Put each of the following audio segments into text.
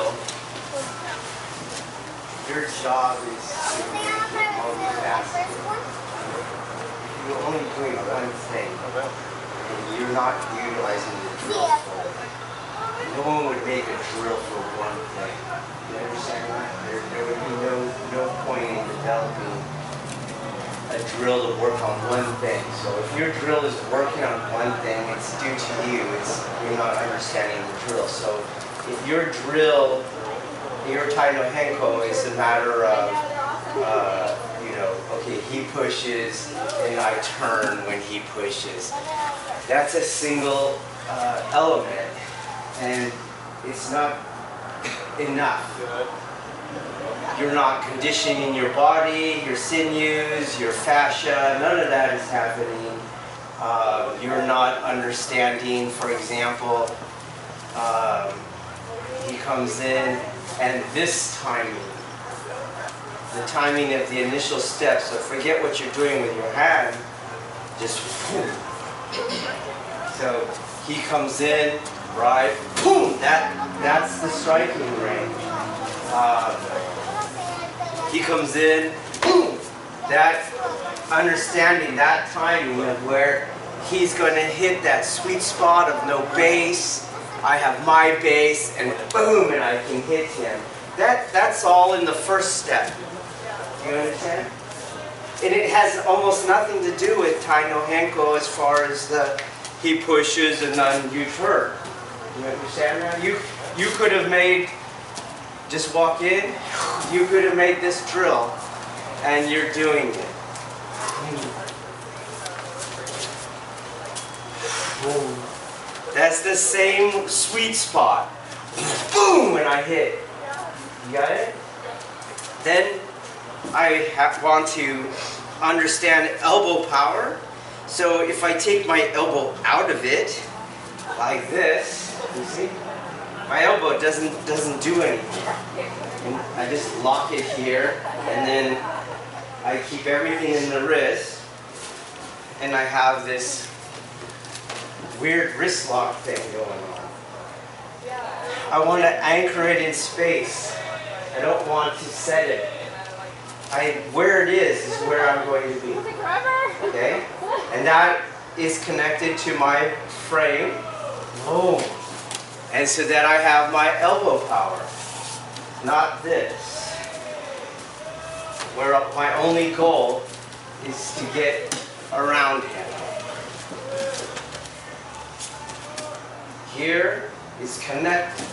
drill, your job is to make it multifaceted. You're only doing one thing, and you're not utilizing the drill fully. No one would make a drill for one thing. You understand that? There would be no point in developing a drill to work on one thing. So if your drill is working on one thing, it's due to you. You're not understanding the drill. So if your drill, your Tai-no-henko is a matter of, okay, he pushes and I turn when he pushes. That's a single element, and it's not enough. You're not conditioning your body, your sinews, your fascia, none of that is happening. You're not understanding, for example, he comes in and this timing, the timing of the initial steps, so forget what you're doing with your hand, just boom. So he comes in, right, boom, that's the striking range. He comes in, boom, that understanding, that timing of where he's going to hit that sweet spot of no base. I have my base, and boom, and I can hit him. That's all in the first step. Do you understand? And it has almost nothing to do with Tai-no-henko as far as he pushes and then you turn. You understand that? You could have made, just walk in, you could have made this drill, and you're doing it. That's the same sweet spot. Boom, and I hit. You got it? Then I want to understand elbow power. So if I take my elbow out of it, like this, you see, my elbow doesn't do anything. And I just lock it here, and then I keep everything in the wrist, and I have this weird wrist lock thing going on. I want to anchor it in space. I don't want to set it. Where it is where I'm going to be. Okay? And that is connected to my frame. Boom. And so that I have my elbow power. Not this. Where my only goal is to get around him. Here is connected.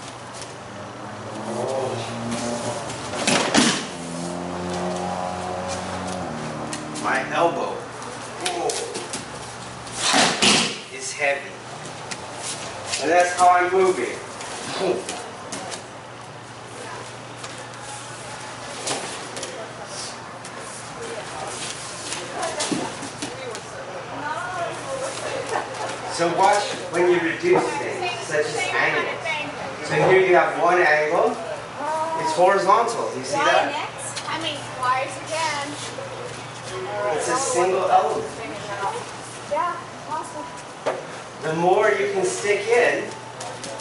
My elbow is heavy. And that's how I'm moving. So watch when you reduce things, such as angles. So here you have one angle. It's horizontal. Do you see that? Next. I mean, wires again. It's a single element. Yeah, awesome. The more you can stick in,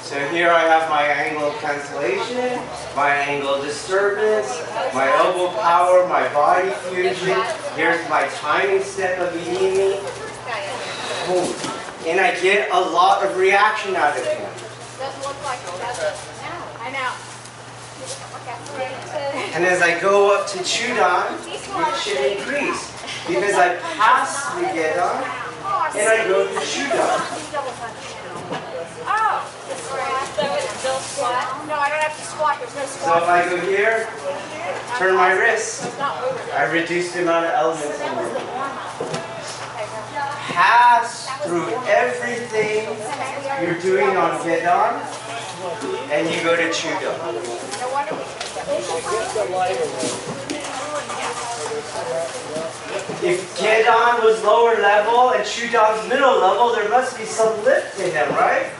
so here I have my angle of cancellation, my angle of disturbance, my elbow power, my body fusion. Here's my timing step of Irimi. Boom. And I get a lot of reaction out of him. Doesn't look like it, does it? I know. And as I go up to Chudan, it should increase. Because I pass the Gedan, and I go to Chudan. Oh. So it's still squat? No, I don't have to squat. There's no So squat. if I go here, turn my wrist, I reduce the amount of elements in there. Pass through everything you're doing on Gedan, and you go to Chudan. If Gedan was lower level and Chudan's middle level, there must be some lift in him, right?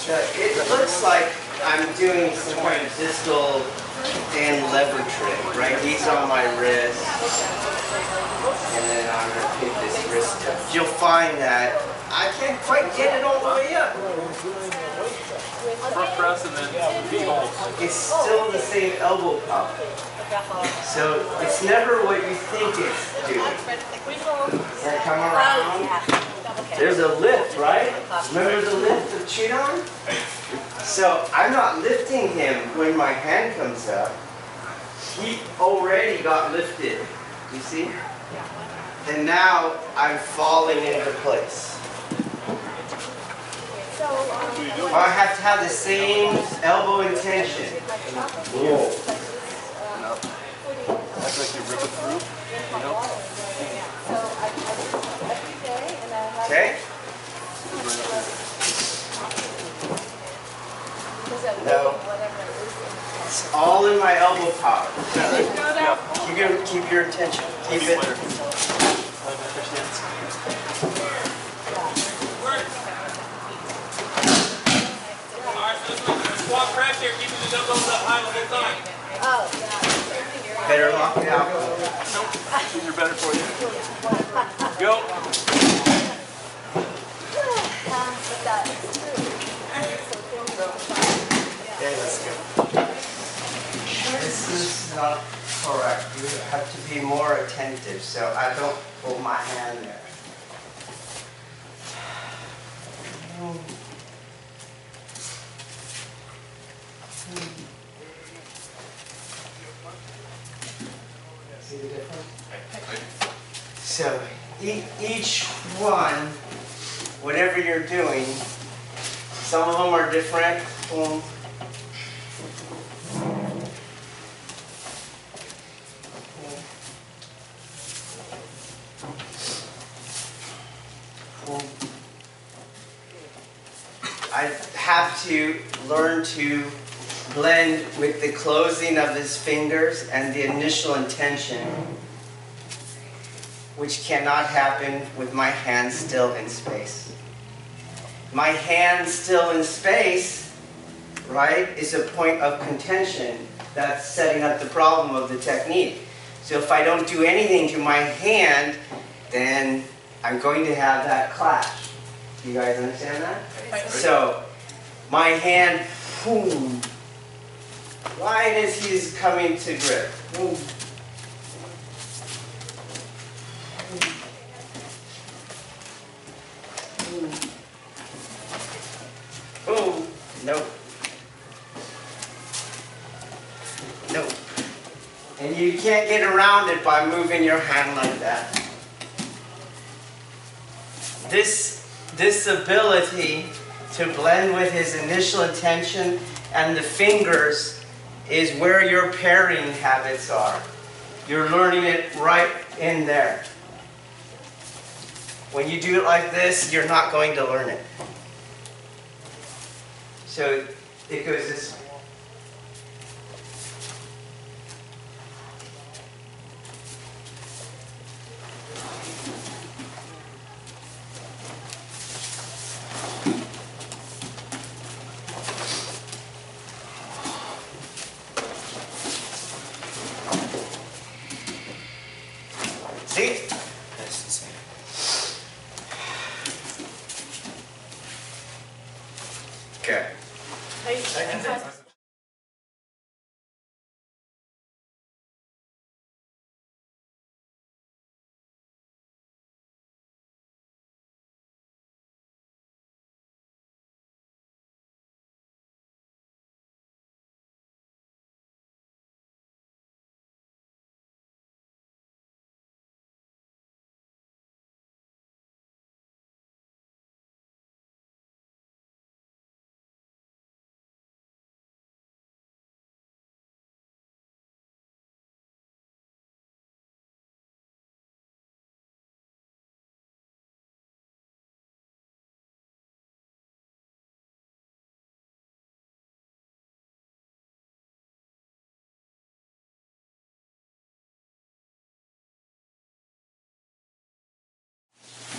So it looks like I'm doing some kind of distal and lever trick, right? He's on my wrist, and then I'm going to pick this wrist up. You'll find that I can't quite get it all the way up. Front press and then V-hold. It's still the same elbow pop. So it's never what you think it's doing. And come around. There's a lift, right? Remember the lift of Chudan? So I'm not lifting him when my hand comes up. He already got lifted. You see? And now I'm falling into place. I have to have the same elbow intention. Whoa. That's like you rip it through, you know? Okay? No. It's all in my elbow power. Keep your attention. Keep it. Squat press here, keeping the dumbbells up high the whole time. Better lock it out. Nope. These are better for you. Go. Okay, let's go. This is not correct. You have to be more attentive, so I don't hold my hand there. See the difference? So each one, whatever you're doing, some of them are different. Boom. I have to learn to blend with the closing of his fingers and the initial intention, which cannot happen with my hand still in space. My hand still in space, right, is a point of contention that's setting up the problem of the technique. So if I don't do anything to my hand, then I'm going to have that clash. Do you guys understand that? So my hand, boom, right as he's coming to grip. Boom. Boom. Nope. Nope. And you can't get around it by moving your hand like that. This ability to blend with his initial intention and the fingers is where your pairing habits are. You're learning it right in there. When you do it like this, you're not going to learn it. So it goes this way. See? That's the same. Okay.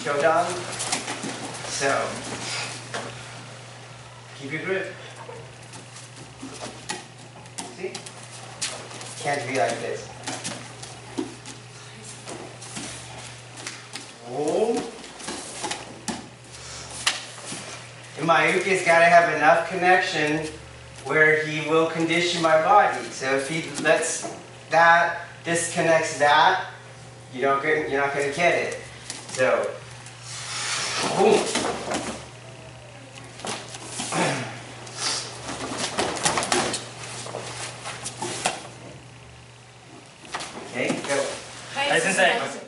Jodan. So Keep your grip. See? Can't be like this. Oh. And my uke's got to have enough connection where he will condition my body. So if he lets that, disconnects that, you're not going to get it. So, boom. Okay, go. Hi, Sensei.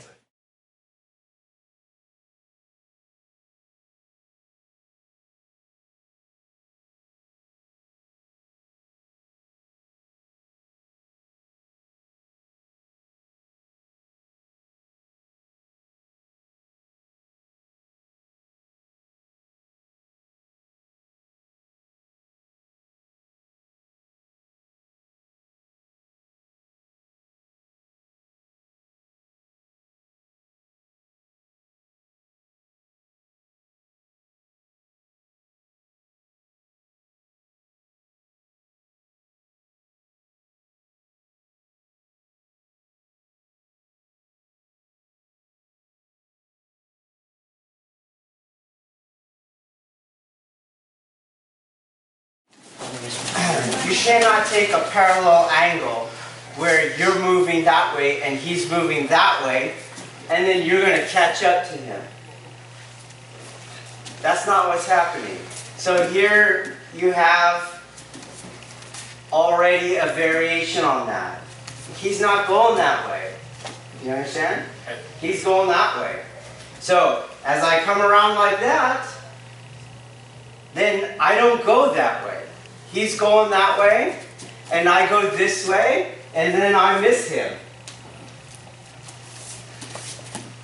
You cannot take a parallel angle where you're moving that way and he's moving that way, and then you're going to catch up to him. That's not what's happening. So here you have already a variation on that. He's not going that way. You understand? He's going that way. So as I come around like that, then I don't go that way. He's going that way, and I go this way, and then I miss him.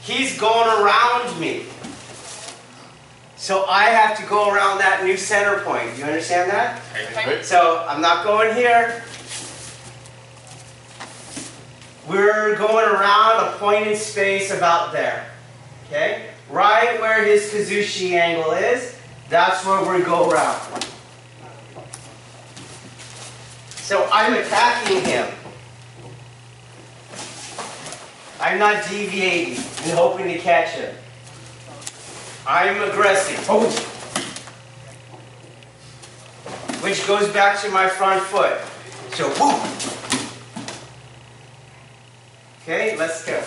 He's going around me. So I have to go around that new center point. You understand that? Okay. So I'm not going here. We're going around a point in space about there. Okay? Right where his Kazushi angle is, that's where we go around. So I'm attacking him. I'm not deviating and hoping to catch him. I'm aggressive. Oh. Which goes back to my front foot. So, boom. Okay, let's go.